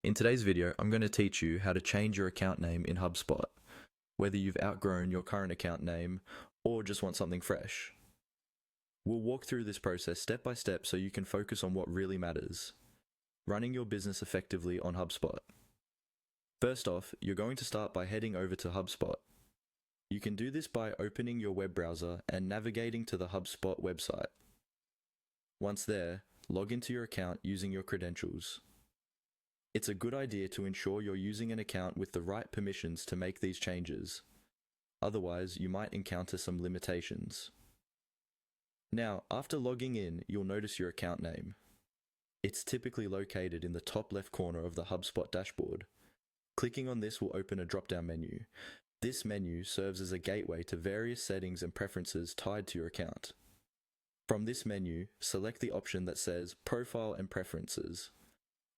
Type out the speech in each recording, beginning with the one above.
In today's video, I'm going to teach you how to change your account name in HubSpot, whether you've outgrown your current account name or just want something fresh. We'll walk through this process step by step so you can focus on what really matters: running your business effectively on HubSpot. First off, you're going to start by heading over to HubSpot. You can do this by opening your web browser and navigating to the HubSpot website. Once there, log into your account using your credentials. It's a good idea to ensure you're using an account with the right permissions to make these changes. Otherwise, you might encounter some limitations. Now, after logging in, you'll notice your account name. It's typically located in the top left corner of the HubSpot dashboard. Clicking on this will open a drop-down menu. This menu serves as a gateway to various settings and preferences tied to your account. From this menu, select the option that says Profile and Preferences.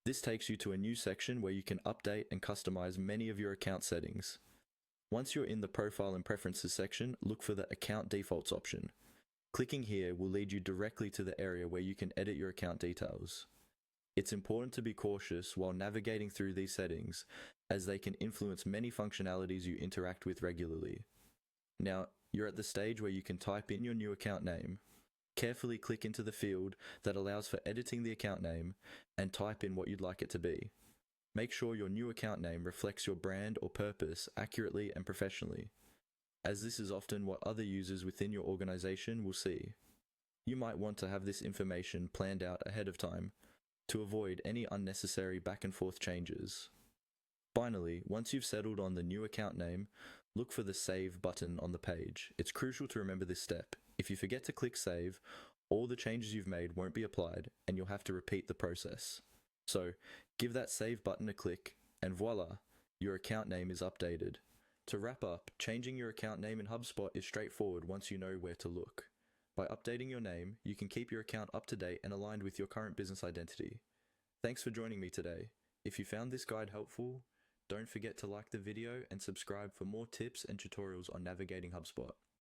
This takes you to a new section where you can update and customize many of your account settings. Once you're in the Profile and Preferences section, look for the Account Defaults option. Clicking here will lead you directly to the area where you can edit your account details. It's important to be cautious while navigating through these settings, as they can influence many functionalities you interact with regularly. Now, you're at the stage where you can type in your new account name. Carefully click into the field that allows for editing the account name and type in what you'd like it to be. Make sure your new account name reflects your brand or purpose accurately and professionally, as this is often what other users within your organization will see. You might want to have this information planned out ahead of time to avoid any unnecessary back and forth changes. Finally, once you've settled on the new account name, look for the Save button on the page. It's crucial to remember this step. If you forget to click Save, all the changes you've made won't be applied and you'll have to repeat the process. So, give that Save button a click and voila, your account name is updated. To wrap up, changing your account name in HubSpot is straightforward once you know where to look. By updating your name, you can keep your account up to date and aligned with your current business identity. Thanks for joining me today. If you found this guide helpful, don't forget to like the video and subscribe for more tips and tutorials on navigating HubSpot.